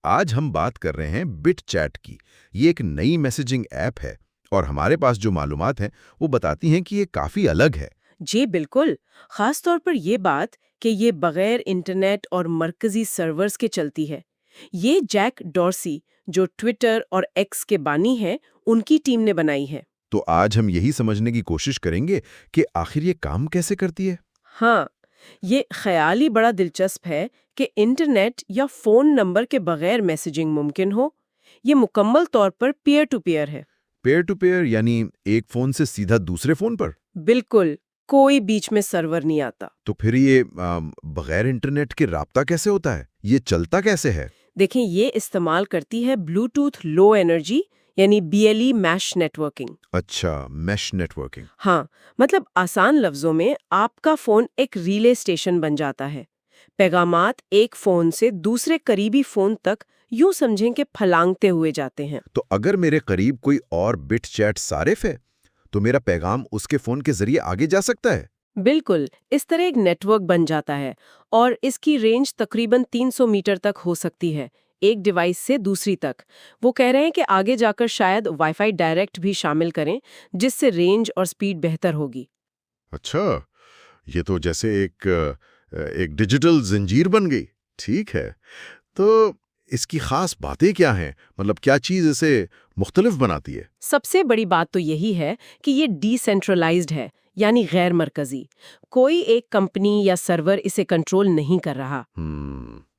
آج ہم بات کر رہے ہیں بٹ چیٹ کی۔ یہ ایک نئی میسیجنگ ایپ ہے اور ہمارے پاس جو معلومات ہیں وہ بتاتی ہیں کہ یہ کافی الگ ہے۔ جی بالکل، خاص طور پر یہ بات کہ یہ بغیر انٹرنیٹ اور مرکزی سرورز کے چلتی ہے۔ یہ جیک ڈورسی جو ٹویٹر اور ایکس کے بانی ہیں، ان کی ٹیم نے بنائی ہے۔ تو آج ہم یہی سمجھنے کی کوشش کریں گے کہ آخر یہ کام کیسے کرتی ہے۔ ہاں، یہ خیال ہی بڑا دلچسپ ہے کہ انٹرنیٹ یا فون نمبر کے بغیر میسیجنگ ممکن ہو۔ یہ مکمل طور پر پیئر ٹو پیئر ہے۔ پیئر ٹو پیئر یعنی ایک فون سے سیدھا دوسرے فون پر؟ بالکل، کوئی بیچ میں سرور نہیں آتا۔ تو پھر یہ بغیر انٹرنیٹ کے رابطہ کیسے ہوتا ہے؟ یہ چلتا کیسے ہے؟ دیکھیں، یہ استعمال کرتی ہے بلوٹوتھ لو انرجی یعنی BLE میش نیٹ ورکنگ۔ اچھا، میش نیٹ ورکنگ۔ ہاں، مطلب آسان لفظوں میں آپ کا فون ایک ریلے اسٹیشن بن جاتا ہے۔ پیغامات ایک فون سے دوسرے قریبی فون تک یوں سمجھیں کہ پھلانگتے ہوئے جاتے ہیں۔ تو اگر میرے قریب کوئی اور بٹ چیٹ صارف ہے تو میرا پیغام اس کے فون کے ذریعے آگے جا سکتا ہے؟ بالکل، اس طرح ایک نیٹ ورک بن جاتا ہے اور اس کی رینج تقریباً 300 میٹر تک ہو سکتی ہے، ایک ڈیوائس سے دوسری تک۔ وہ کہہ رہے ہیں کہ آگے جا کر شاید وائی فائی ڈائریکٹ بھی شامل کریں، جس سے رینج اور سپیڈ بہتر ہوگی۔ اچھا، یہ تو جیسے ایک ڈیجیٹل زنجیر بن گئی۔ ٹھیک ہے، تو اس کی خاص باتیں کیا ہیں؟ مطلب کیا چیز اسے مختلف بناتی ہے؟ سب سے بڑی بات تو یہی ہے کہ یہ ڈی سینٹرلائزڈ ہے، یعنی غیر مرکزی۔ کوئی ایک کمپنی یا سرور اسے کنٹرول نہیں کر رہا۔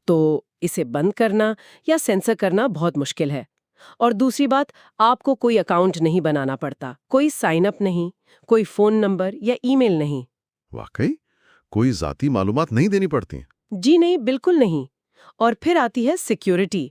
تو اسے بند کرنا یا سینسر کرنا بہت مشکل ہے۔ اور دوسری بات، آپ کو کوئی اکاؤنٹ نہیں بنانا پڑتا، کوئی سائن اپ نہیں، کوئی فون نمبر یا ای میل نہیں۔ واقعی کوئی ذاتی معلومات نہیں دینی پڑتی؟ جی نہیں، بالکل نہیں۔ اور پھر آتی ہے سیکیورٹی۔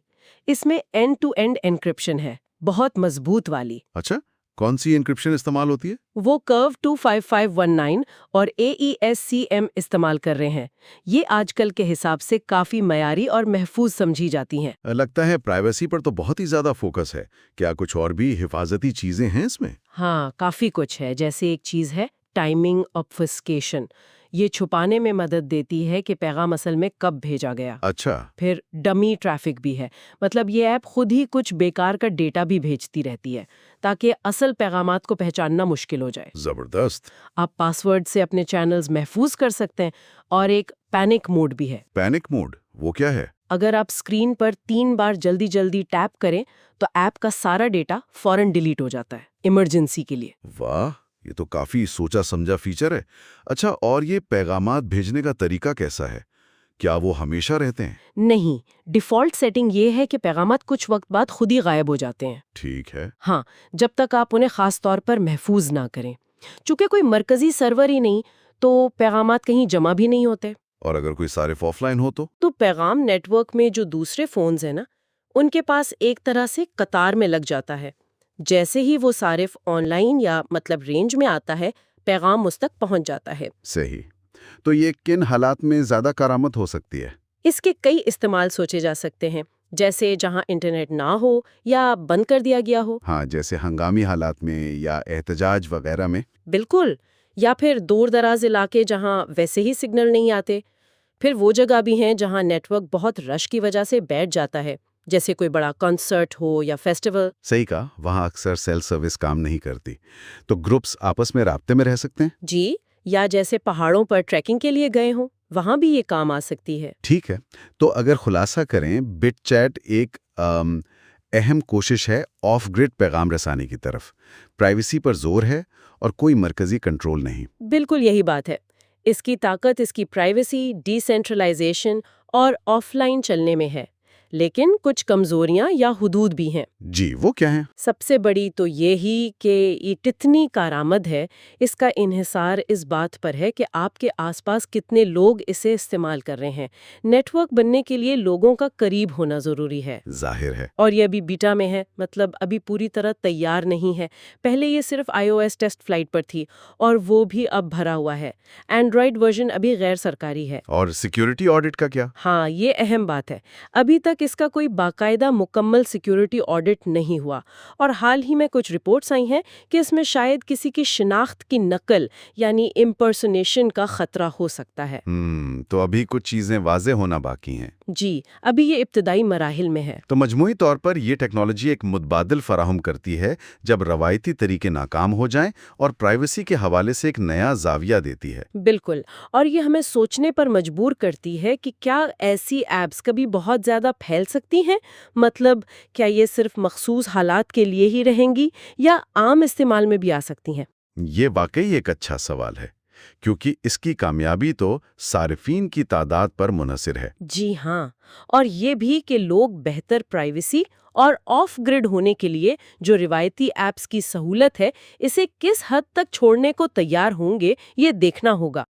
اس میں اینڈ ٹو اینڈ انکرپشن ہے، بہت مضبوط والی۔ اچھا، کون سی انکرپشن استعمال ہوتی ہے؟ وہ کرو 25519 اور AES-CM استعمال کر رہے ہیں۔ یہ آج کل کے حساب سے کافی معیاری اور محفوظ سمجھی جاتی ہیں۔ لگتا ہے پرائیویسی پر تو بہت ہی زیادہ فوکس ہے۔ کیا کچھ اور بھی حفاظتی چیزیں ہیں اس میں؟ ہاں، کافی کچھ ہے۔ جیسے ایک چیز ہے ٹائمنگ آبفسکیشن۔ یہ چھپانے میں مدد دیتی ہے کہ پیغام اصل میں کب بھیجا گیا۔ اچھا۔ پھر ڈمی ٹریفک بھی ہے، مطلب یہ ایپ خود ہی کچھ بیکار کا ڈیٹا بھی بھیجتی رہتی ہے تاکہ اصل پیغامات کو پہچاننا مشکل ہو جائے۔ زبردست۔ آپ پاس ورڈ سے اپنے چینلز محفوظ کر سکتے ہیں۔ اور ایک پینک موڈ بھی ہے۔ پینک موڈ وہ کیا ہے؟ اگر آپ اسکرین پر 3 بار جلدی جلدی ٹیپ کریں تو ایپ کا سارا ڈیٹا فوراً ڈیلیٹ ہو جاتا ہے، ایمرجنسی کے لیے۔ واہ، یہ تو کافی سوچا سمجھا فیچر ہے۔ اچھا، اور یہ پیغامات بھیجنے کا طریقہ کیسا ہے؟ کیا وہ ہمیشہ رہتے ہیں؟ نہیں، ڈیفالٹ سیٹنگ یہ ہے کہ پیغامات کچھ وقت بعد خود ہی غائب ہو جاتے ہیں۔ ٹھیک ہے۔ ہاں، جب تک آپ انہیں خاص طور پر محفوظ نہ کریں۔ چونکہ کوئی مرکزی سرور ہی نہیں تو پیغامات کہیں جمع بھی نہیں ہوتے۔ اور اگر کوئی صارف آف لائن ہو تو پیغام نیٹ ورک میں جو دوسرے فونز ہیں نا، ان کے پاس ایک طرح سے قطار میں لگ جاتا ہے۔ جیسے ہی وہ صارف آن لائن یا مطلب رینج میں آتا ہے، پیغام اس تک پہنچ جاتا ہے۔ صحیح۔ تو یہ کن حالات میں زیادہ کارآمد ہو سکتی ہے؟ اس کے کئی استعمال سوچے جا سکتے ہیں، جیسے جہاں انٹرنیٹ نہ ہو یا بند کر دیا گیا ہو۔ ہاں، جیسے ہنگامی حالات میں یا احتجاج وغیرہ میں۔ بالکل، یا پھر دور دراز علاقے جہاں ویسے ہی سگنل نہیں آتے۔ پھر وہ جگہ بھی ہیں جہاں نیٹ ورک بہت رش کی وجہ سے بیٹھ جاتا ہے، جیسے کوئی بڑا کنسرٹ ہو یا فیسٹیول۔ صحیح کہا، وہاں اکثر سیل سروس کام نہیں کرتی، تو گروپس آپس میں رابطے میں رہ سکتے ہیں۔ جی، یا جیسے پہاڑوں پر ٹریکنگ کے لیے گئے ہوں، وہاں بھی یہ کام آ سکتی ہے۔ ٹھیک ہے، تو اگر خلاصہ کریں، بٹ چیٹ ایک اہم کوشش ہے آف گرڈ پیغام رسانی کی طرف۔ پرائیویسی پر زور ہے اور کوئی مرکزی کنٹرول نہیں۔ بالکل یہی بات ہے۔ اس کی طاقت اس کی پرائیویسی، ڈی سینٹرلائزیشن اور آف لائن چلنے میں ہے، لیکن کچھ کمزوریاں یا حدود بھی ہیں۔ جی، وہ کیا ہیں؟ سب سے بڑی تو یہی کہ یہ کتنی کارآمد ہے، اس کا انحصار اس بات پر ہے کہ آپ کے آس پاس کتنے لوگ اسے استعمال کر رہے ہیں۔ نیٹ ورک بننے کے لیے لوگوں کا قریب ہونا ضروری ہے۔ ظاہر ہے۔ اور یہ ابھی بیٹا میں ہے، مطلب ابھی پوری طرح تیار نہیں ہے۔ پہلے یہ صرف iOS ٹیسٹ فلائٹ پر تھی اور وہ بھی اب بھرا ہوا ہے۔ اینڈرائیڈ ورژن ابھی غیر سرکاری ہے۔ اور سیکیورٹی آڈٹ کا کیا؟ ہاں، یہ اہم بات ہے۔ ابھی تک اس کا کوئی باقاعدہ مکمل سیکیورٹی آڈٹ نہیں ہوا، اور حال ہی میں کچھ رپورٹس آئی ہیں کہ اس میں شاید کسی کی شناخت کی نقل یعنی امپرسونیشن کا خطرہ ہو سکتا ہے۔ تو ابھی کچھ چیزیں واضح ہونا باقی ہیں۔ جی، ابھی یہ ابتدائی مراحل میں ہے۔ تو مجموعی طور پر یہ ٹیکنالوجی ایک متبادل فراہم کرتی ہے جب روایتی طریقے ناکام ہو جائیں اور پرائیویسی کے حوالے سے ایک نیا زاویہ دیتی ہے۔ بالکل، اور یہ ہمیں سوچنے پر مجبور کرتی ہے کہ کیا ایسی ایپس کبھی بہت زیادہ پھیل سکتی ہیں؟ مطلب کیا یہ صرف مخصوص حالات کے لیے ہی رہیں گی یا عام استعمال میں بھی آ سکتی ہیں؟ یہ واقعی ایک اچھا سوال ہے، کیونکہ اس کی کامیابی تو صارفین کی تعداد پر منحصر ہے۔ جی ہاں، اور یہ بھی کہ لوگ بہتر پرائیویسی اور آف گریڈ ہونے کے لیے جو روایتی ایپس کی سہولت ہے اسے کس حد تک چھوڑنے کو تیار ہوں گے، یہ دیکھنا ہوگا۔